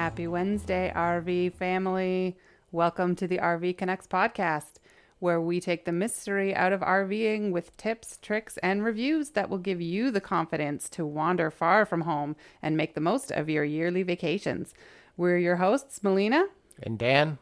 Happy Wednesday, RV family. Welcome to the RV Connects podcast, where we take the mystery out of RVing with tips, tricks, and reviews that will give you the confidence to wander far from home and make the most of your yearly vacations. We're your hosts, Melina and Dan.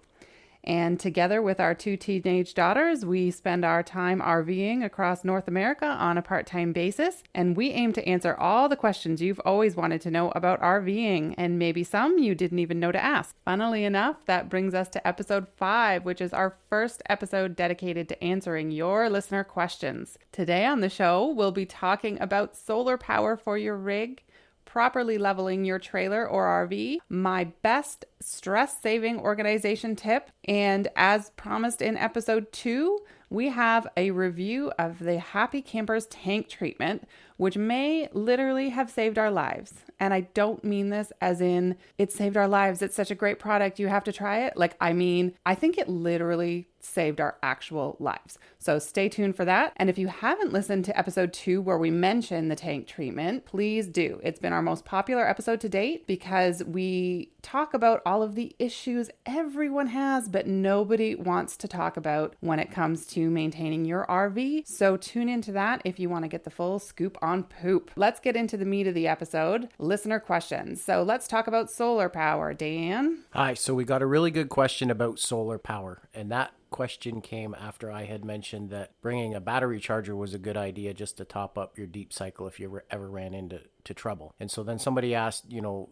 And together with our two teenage daughters, we spend our time RVing across North America on a part-time basis. And we aim to answer all the questions you've always wanted to know about RVing, and maybe some you didn't even know to ask. Funnily enough, that brings us to episode 5, which is our first episode dedicated to answering your listener questions. Today on the show, we'll be talking about solar power for your rig, properly leveling your trailer or RV, my best stress-saving organization tip, and as promised in episode 2, we have a review of the Happy Campers tank treatment, which may literally have saved our lives. And I don't mean this as in it saved our lives, it's such a great product, you have to try it. I think it literally saved our actual lives. So stay tuned for that. And if you haven't listened to episode 2 where we mention the tank treatment, please do. It's been our most popular episode to date because we talk about all of the issues everyone has, but nobody wants to talk about when it comes to maintaining your RV. So tune into that if you want to get the full scoop on poop. Let's get into the meat of the episode, listener questions. So let's talk about solar power. Dan? Hi, so we got a really good question about solar power, and that question came after I had mentioned that bringing a battery charger was a good idea just to top up your deep cycle if you ever ran into trouble. And so then somebody asked,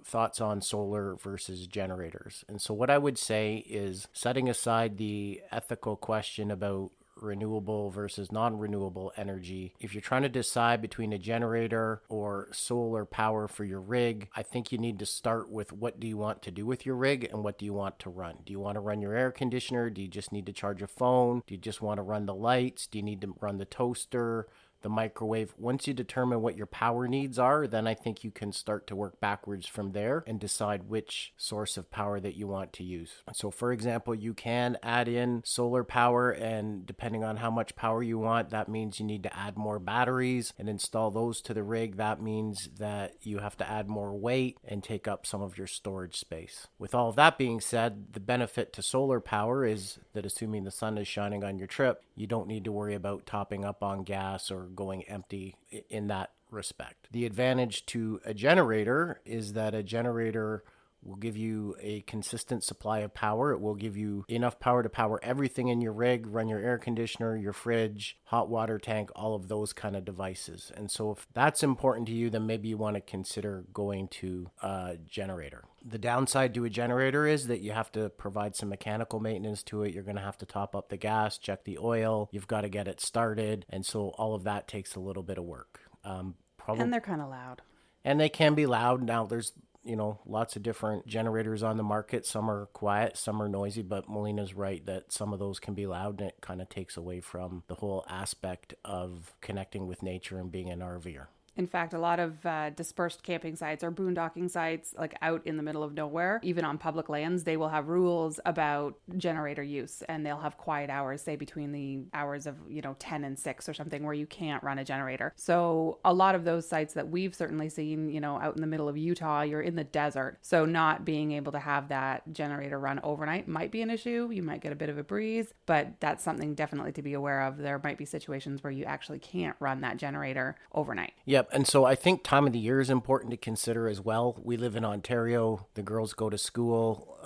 thoughts on solar versus generators. And so what I would say is, setting aside the ethical question about renewable versus non-renewable energy, if you're trying to decide between a generator or solar power for your rig, I think you need to start with what do you want to do with your rig and what do you want to run. Do you want to run your air conditioner? Do you just need to charge a phone? Do you just want to run the lights? Do you need to run the toaster, the microwave? Once you determine what your power needs are, then I think you can start to work backwards from there and decide which source of power that you want to use. So for example, you can add in solar power, and depending on how much power you want, that means you need to add more batteries and install those to the rig. That means that you have to add more weight and take up some of your storage space. With all of that being said, the benefit to solar power is that assuming the sun is shining on your trip, you don't need to worry about topping up on gas or going empty in that respect. The advantage to a generator is that a generator will give you a consistent supply of power. It will give you enough power to power everything in your rig, run your air conditioner, your fridge, hot water tank, all of those kind of devices. And so if that's important to you, then maybe you want to consider going to a generator. The downside to a generator is that you have to provide some mechanical maintenance to it. You're going to have to top up the gas, check the oil. You've got to get it started. And so all of that takes a little bit of work. And they're kind of loud. And they can be loud. Now there's lots of different generators on the market. Some are quiet, some are noisy, but Melina's right that some of those can be loud, and it kind of takes away from the whole aspect of connecting with nature and being an RVer. In fact, a lot of dispersed camping sites or boondocking sites, like out in the middle of nowhere, even on public lands, they will have rules about generator use, and they'll have quiet hours, say between the hours of 10 and 6 or something, where you can't run a generator. So a lot of those sites that we've certainly seen, out in the middle of Utah, you're in the desert, so not being able to have that generator run overnight might be an issue. You might get a bit of a breeze, but that's something definitely to be aware of. There might be situations where you actually can't run that generator overnight. Yep. And so I think time of the year is important to consider as well. We live in Ontario. The girls go to school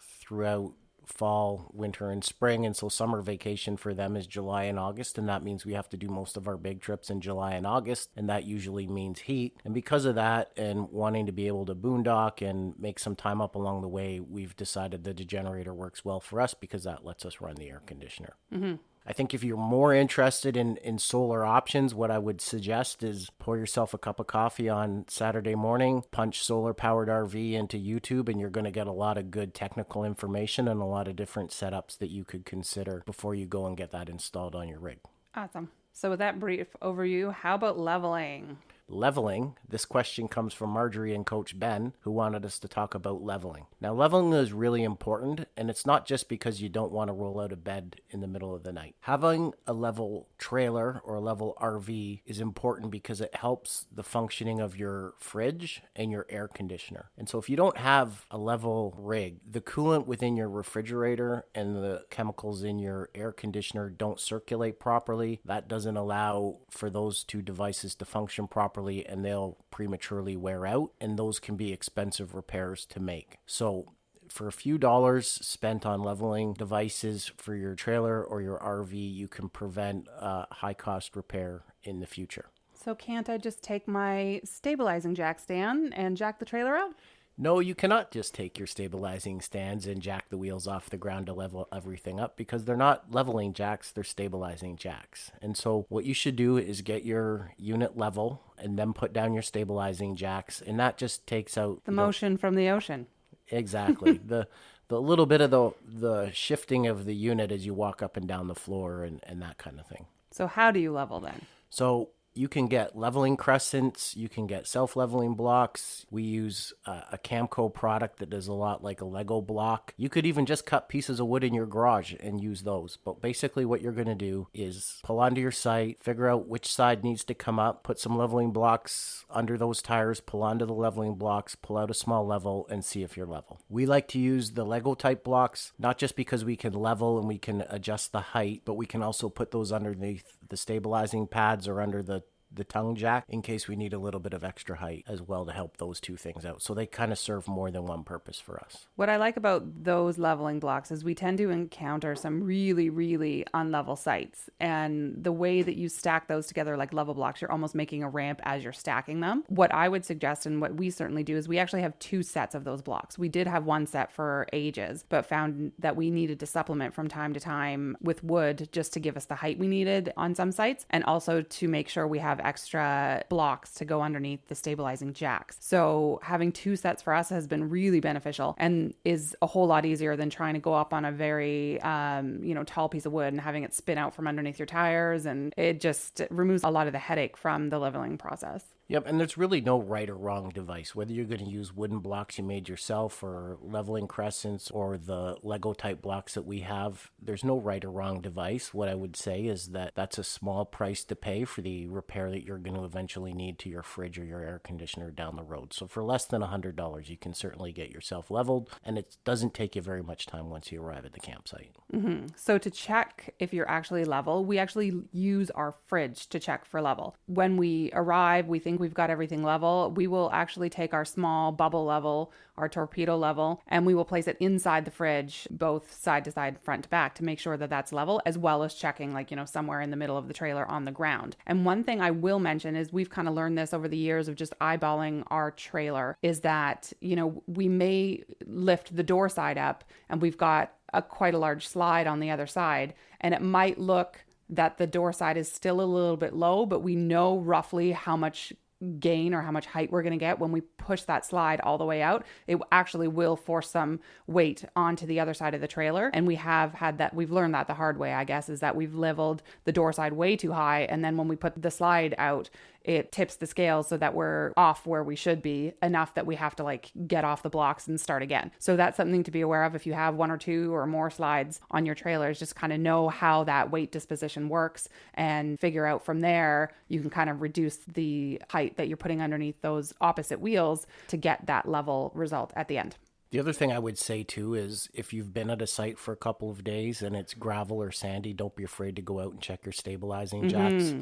throughout fall, winter, and spring. And so summer vacation for them is July and August. And that means we have to do most of our big trips in July and August. And that usually means heat. And because of that, and wanting to be able to boondock and make some time up along the way, we've decided that a generator works well for us because that lets us run the air conditioner. Mm-hmm. I think if you're more interested in solar options, what I would suggest is pour yourself a cup of coffee on Saturday morning, punch solar powered RV into YouTube, and you're going to get a lot of good technical information and a lot of different setups that you could consider before you go and get that installed on your rig. Awesome. So with that brief overview, how about leveling? Leveling, this question comes from Marjorie and Coach Ben, who wanted us to talk about leveling. Now, leveling is really important, and it's not just because you don't want to roll out of bed in the middle of the night. Having a level trailer or a level RV is important because it helps the functioning of your fridge and your air conditioner. And so if you don't have a level rig, the coolant within your refrigerator and the chemicals in your air conditioner don't circulate properly. That doesn't allow for those two devices to function properly, and they'll prematurely wear out, and those can be expensive repairs to make. So for a few dollars spent on leveling devices for your trailer or your RV, you can prevent high cost repair in the future. So can't I just take my stabilizing jack stand and jack the trailer out? No, you cannot just take your stabilizing stands and jack the wheels off the ground to level everything up, because they're not leveling jacks, they're stabilizing jacks. And so what you should do is get your unit level and then put down your stabilizing jacks, and that just takes out the motion from the ocean. Exactly. the little bit of the shifting of the unit as you walk up and down the floor and that kind of thing. So how do you level then? So you can get leveling crescents, you can get self-leveling blocks. We use a Camco product that does a lot like a Lego block. You could even just cut pieces of wood in your garage and use those. But basically what you're going to do is pull onto your site, figure out which side needs to come up, put some leveling blocks under those tires, pull onto the leveling blocks, pull out a small level, and see if you're level. We like to use the Lego type blocks, not just because we can level and we can adjust the height, but we can also put those underneath the stabilizing pads or under the tongue jack in case we need a little bit of extra height as well to help those two things out. So they kind of serve more than one purpose for us. What I like about those leveling blocks is we tend to encounter some really, really unlevel sites. And the way that you stack those together like level blocks, you're almost making a ramp as you're stacking them. What I would suggest, and what we certainly do, is we actually have 2 sets of those blocks. We did have one set for ages, but found that we needed to supplement from time to time with wood just to give us the height we needed on some sites, and also to make sure we have extra blocks to go underneath the stabilizing jacks. So having 2 sets for us has been really beneficial and is a whole lot easier than trying to go up on a very, tall piece of wood and having it spin out from underneath your tires. And it just removes a lot of the headache from the leveling process. Yep, and there's really no right or wrong device. Whether you're going to use wooden blocks you made yourself or leveling crescents or the Lego type blocks that we have, there's no right or wrong device. What I would say is that that's a small price to pay for the repair that you're going to eventually need to your fridge or your air conditioner down the road. So for less than $100, you can certainly get yourself leveled, and it doesn't take you very much time once you arrive at the campsite. Mm-hmm. So to check if you're actually level, we actually use our fridge to check for level. When we arrive, we think we've got everything level. We will actually take our small bubble level, our torpedo level, and we will place it inside the fridge, both side to side, front to back, to make sure that that's level, as well as checking somewhere in the middle of the trailer on the ground. And one thing I will mention is we've kind of learned this over the years of just eyeballing our trailer, is that, we may lift the door side up and we've got quite a large slide on the other side, and it might look that the door side is still a little bit low, but we know roughly how much gain or how much height we're going to get when we push that slide all the way out. It actually will force some weight onto the other side of the trailer. And we have had that, we've learned that the hard way, I guess, is that we've leveled the door side way too high. And then when we put the slide out, it tips the scales so that we're off where we should be, enough that we have to get off the blocks and start again. So that's something to be aware of. If you have 1 or 2 or more slides on your trailers, just kind of know how that weight disposition works and figure out from there, you can kind of reduce the height that you're putting underneath those opposite wheels to get that level result at the end. The other thing I would say too is if you've been at a site for a couple of days and it's gravel or sandy, don't be afraid to go out and check your stabilizing jacks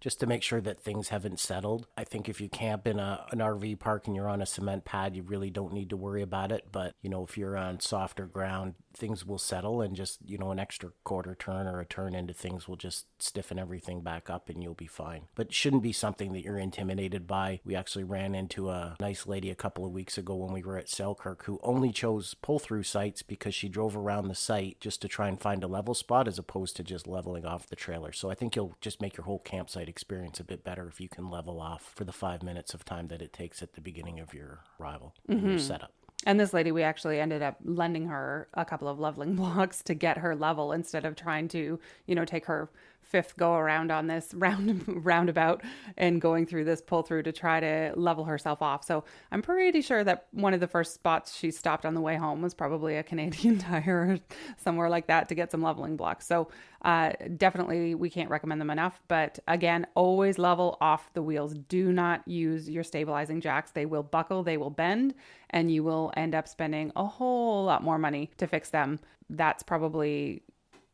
just to make sure that things haven't settled. I think if you camp in an RV park and you're on a cement pad, you really don't need to worry about it. But, if you're on softer ground, things will settle, and just, an extra quarter turn or a turn into things will just stiffen everything back up and you'll be fine. But it shouldn't be something that you're intimidated by. We actually ran into a nice lady a couple of weeks ago when we were at Selkirk who only chose pull-through sites because she drove around the site just to try and find a level spot as opposed to just leveling off the trailer. So I think you'll just make your whole campsite experience a bit better if you can level off for the 5 minutes of time that it takes at the beginning of your arrival and your setup. And this lady, we actually ended up lending her a couple of leveling blocks to get her level instead of trying to, take her fifth go around on this roundabout and going through this pull through to try to level herself off. So I'm pretty sure that one of the first spots she stopped on the way home was probably a Canadian Tire or somewhere like that to get some leveling blocks. So definitely we can't recommend them enough. But again, always level off the wheels. Do not use your stabilizing jacks. They will buckle, they will bend, and you will end up spending a whole lot more money to fix them. That's probably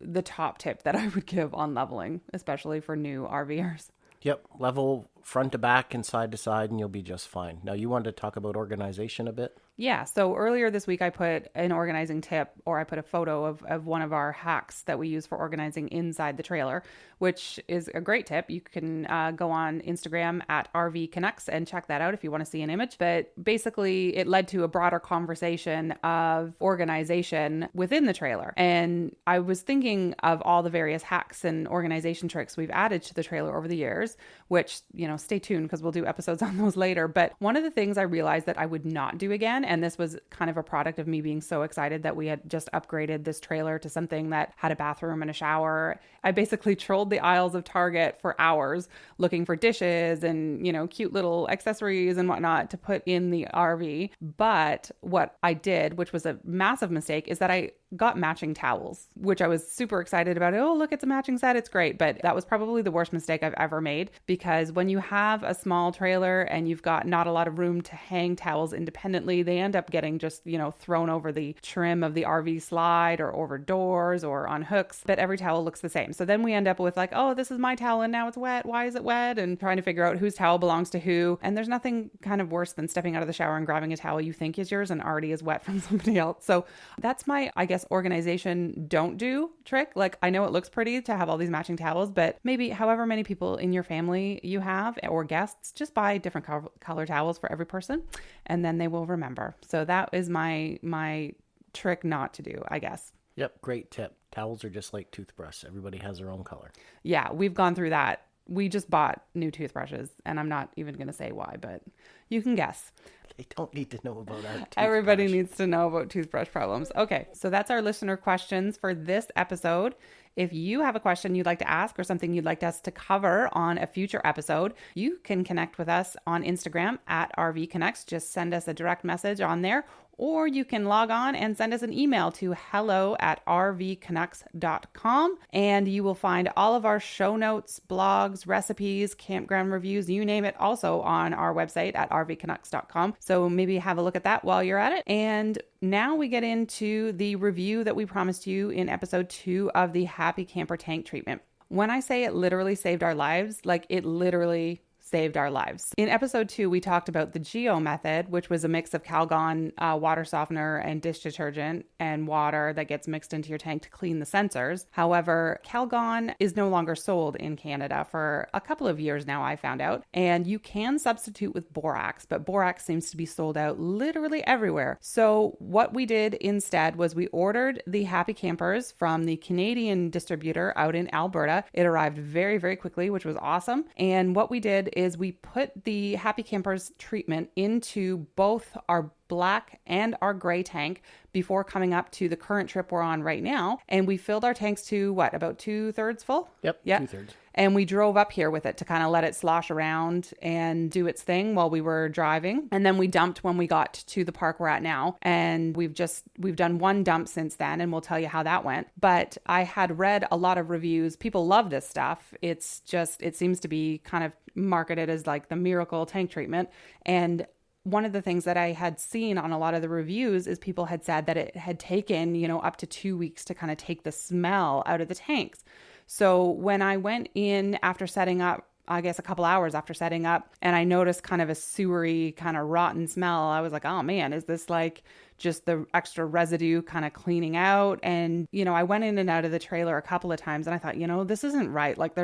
the top tip that I would give on leveling, especially for new RVers. Yep, level front to back and side to side, and you'll be just fine. Now, you wanted to talk about organization a bit? Yeah, so earlier this week I put an organizing tip, or I put a photo of one of our hacks that we use for organizing inside the trailer, which is a great tip. You can go on Instagram at RV Connects and check that out if you want to see an image. But basically, it led to a broader conversation of organization within the trailer. And I was thinking of all the various hacks and organization tricks we've added to the trailer over the years, which, stay tuned because we'll do episodes on those later. But one of the things I realized that I would not do again, and this was kind of a product of me being so excited that we had just upgraded this trailer to something that had a bathroom and a shower. I basically trolled the aisles of Target for hours looking for dishes and, cute little accessories and whatnot to put in the RV. But what I did, which was a massive mistake, is that I got matching towels, which I was super excited about. Oh, look, it's a matching set. It's great. But that was probably the worst mistake I've ever made, because when you have a small trailer and you've got not a lot of room to hang towels independently, they end up getting just, thrown over the trim of the RV slide or over doors or on hooks. But every towel looks the same. So then we end up with like, oh, this is my towel and now it's wet. Why is it wet? And trying to figure out whose towel belongs to who. And there's nothing kind of worse than stepping out of the shower and grabbing a towel you think is yours and already is wet from somebody else. So that's my, I guess, organization don't do trick. Like, I know it looks pretty to have all these matching towels, but maybe however many people in your family you have or guests, just buy different color towels for every person and then they will remember. So that is my trick not to do, I guess. Yep, great tip. Towels are just like toothbrush. Everybody has their own color. Yeah, we've gone through that. We just bought new toothbrushes and I'm not even going to say why, but you can guess. They don't need to know about our toothbrush. Everybody needs to know about toothbrush problems. Okay, so that's our listener questions for this episode. If you have a question you'd like to ask or something you'd like us to cover on a future episode, you can connect with us on Instagram at RV Connects. Just send us a direct message on there, or you can log on and send us an email to hello@rvconnects.com, and you will find all of our show notes, blogs, recipes, campground reviews, you name it, also on our website at rvconnects.com. So maybe have a look at that while you're at it. And now we get into the review that we promised you in episode 2 of the Happy Camper Tank treatment. When I say it literally saved our lives, like it literally saved our lives. In episode 2, we talked about the Geo method, which was a mix of Calgon water softener and dish detergent and water that gets mixed into your tank to clean the sensors. However, Calgon is no longer sold in Canada for a couple of years now, I found out, and you can substitute with borax, but borax seems to be sold out literally everywhere. So what we did instead was we ordered the Happy Campers from the Canadian distributor out in Alberta. It arrived very, very quickly, which was awesome. And what we did is we put the Happy Campers treatment into both our black and our gray tank before coming up to the current trip we're on right now. And we filled our tanks to about 2/3 full? Yep, yeah. 2/3. And we drove up here with it to kind of let it slosh around and do its thing while we were driving. And then we dumped when we got to the park we're at now. And we've done one dump since then, and we'll tell you how that went. But I had read a lot of reviews. People love this stuff. It seems to be kind of marketed as like the miracle tank treatment. And one of the things that I had seen on a lot of the reviews is people had said that it had taken, up to 2 weeks to kind of take the smell out of the tanks. So when I went in after setting up, I guess a couple hours after setting up, and I noticed kind of a sewery, kind of rotten smell, I was like, oh man, is this like just the extra residue kind of cleaning out? And, I went in and out of the trailer a couple of times and I thought, this isn't right. Like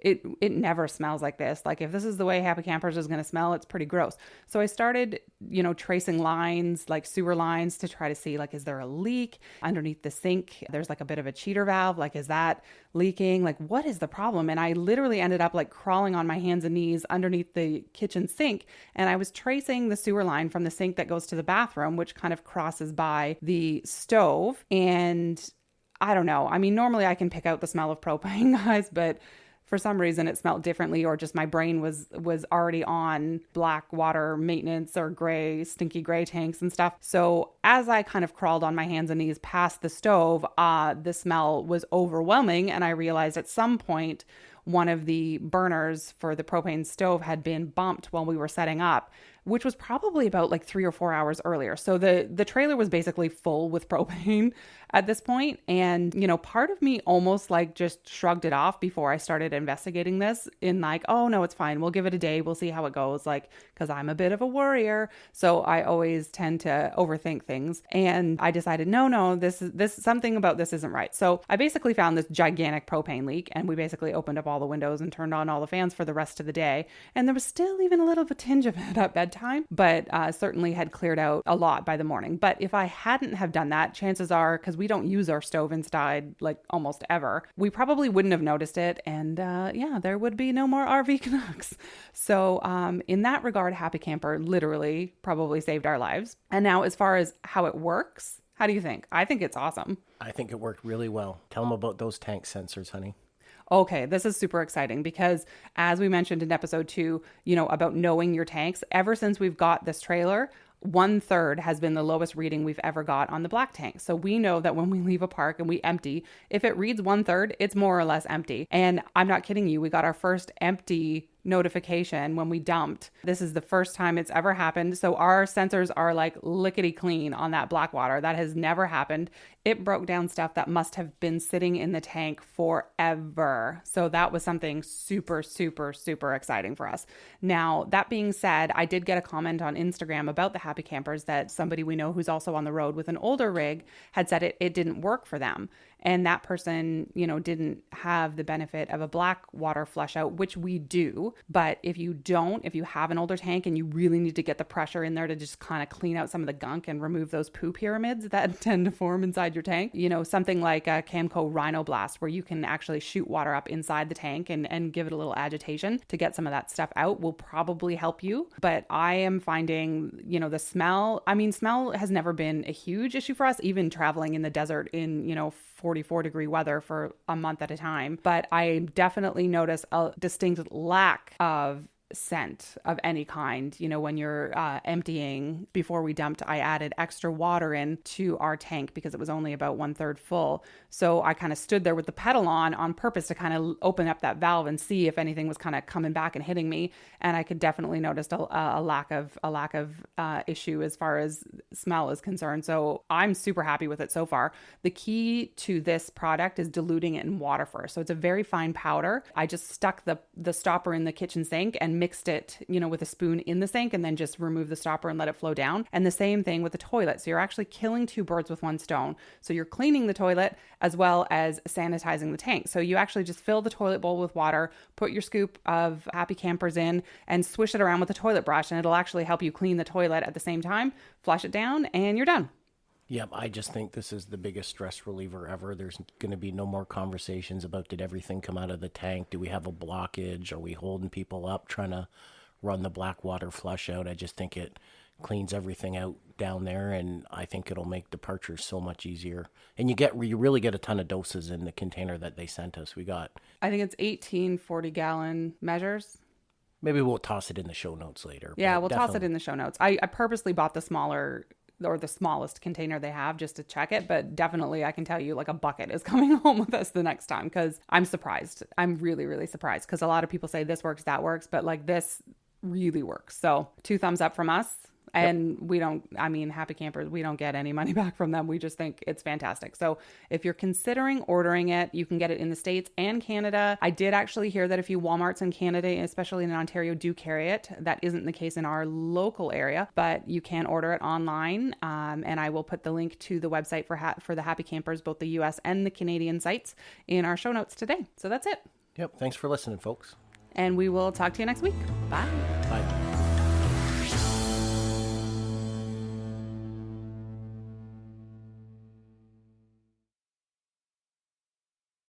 it never smells like this. Like if this is the way Happy Campers is going to smell, it's pretty gross. So I started, tracing lines, like sewer lines, to try to see, like, is there a leak underneath the sink? There's like a bit of a cheater valve. Like, is that leaking? Like, what is the problem? And I literally ended up like crawling on my hands and knees underneath the kitchen sink. And I was tracing the sewer line from the sink that goes to the bathroom, which kind of crosses by the stove. And I don't know. I mean, normally I can pick out the smell of propane, guys, but for some reason it smelled differently, or just my brain was already on black water maintenance or stinky gray tanks and stuff. So as I kind of crawled on my hands and knees past the stove, the smell was overwhelming. And I realized at some point one of the burners for the propane stove had been bumped while we were setting up, which was probably about like 3 or 4 hours earlier. So the trailer was basically full with propane at this point. And, part of me almost like just shrugged it off before I started investigating this in like, oh no, it's fine. We'll give it a day. We'll see how it goes. Like, cause I'm a bit of a worrier. So I always tend to overthink things. And I decided, no, this something about this isn't right. So I basically found this gigantic propane leak, and we basically opened up all the windows and turned on all the fans for the rest of the day. And there was still even a little of a tinge of it at bedtime, but certainly had cleared out a lot by the morning. But if I hadn't have done that, chances are, because we don't use our stove inside like almost ever, we probably wouldn't have noticed it. And there would be no more RV Canucks. So in that regard, Happy Camper literally probably saved our lives. And now as far as how it works, how do you think? I think it's awesome. I think it worked really well. Tell them about those tank sensors, honey. Okay, this is super exciting because as we mentioned in episode 2, about knowing your tanks, ever since we've got this trailer, 1/3 has been the lowest reading we've ever got on the black tank. So we know that when we leave a park and we empty, if it reads 1/3, it's more or less empty. And I'm not kidding you. We got our first empty notification when we dumped. This is the first time it's ever happened. So our sensors are like lickety clean on that black water. That has never happened. It broke down stuff that must have been sitting in the tank forever. So that was something super, super, super exciting for us. Now, that being said, I did get a comment on Instagram about the Happy Campers that somebody we know who's also on the road with an older rig had said it didn't work for them. And that person, didn't have the benefit of a black water flush out, which we do. But if you have an older tank and you really need to get the pressure in there to just kind of clean out some of the gunk and remove those poo pyramids that tend to form inside your tank, something like a Camco Rhino Blast, where you can actually shoot water up inside the tank and give it a little agitation to get some of that stuff out, will probably help you. But I am finding, the smell has never been a huge issue for us, even traveling in the desert in, 44-degree weather for a month at a time. But I definitely notice a distinct lack of scent of any kind. When you're emptying, before we dumped, I added extra water in to our tank because it was only about 1/3 full. So I kind of stood there with the pedal on purpose to kind of open up that valve and see if anything was kind of coming back and hitting me. And I could definitely notice a lack of issue as far as smell is concerned. So I'm super happy with it so far. The key to this product is diluting it in water first. So it's a very fine powder. I just stuck the stopper in the kitchen sink and mixed it, with a spoon in the sink, and then just remove the stopper and let it flow down. And the same thing with the toilet. So you're actually killing 2 birds with 1 stone. So you're cleaning the toilet as well as sanitizing the tank. So you actually just fill the toilet bowl with water, put your scoop of Happy Campers in, and swish it around with a toilet brush, and it'll actually help you clean the toilet at the same time, flush it down, and you're done. Yep, I just think this is the biggest stress reliever ever. There's going to be no more conversations about did everything come out of the tank? Do we have a blockage? Are we holding people up trying to run the black water flush out? I just think it cleans everything out down there, and I think it'll make departures so much easier. And you really get a ton of doses in the container that they sent us. I think it's 18 40-gallon measures. Maybe we'll toss it in the show notes later. Yeah, we'll toss it in the show notes. I purposely bought the smaller or the smallest container they have just to check it. But definitely I can tell you like a bucket is coming home with us the next time, because I'm surprised. I'm really, really surprised, because a lot of people say this works, that works, but like this really works. So 2 thumbs up from us. And Happy Campers, we don't get any money back from them. We just think it's fantastic. So if you're considering ordering it, you can get it in the States and Canada. I did actually hear that a few Walmarts in Canada, especially in Ontario, do carry it. That isn't the case in our local area, but you can order it online. And I will put the link to the website for the Happy Campers, both the US and the Canadian sites, in our show notes today. So that's it. Yep. Thanks for listening, folks. And we will talk to you next week. Bye. Bye.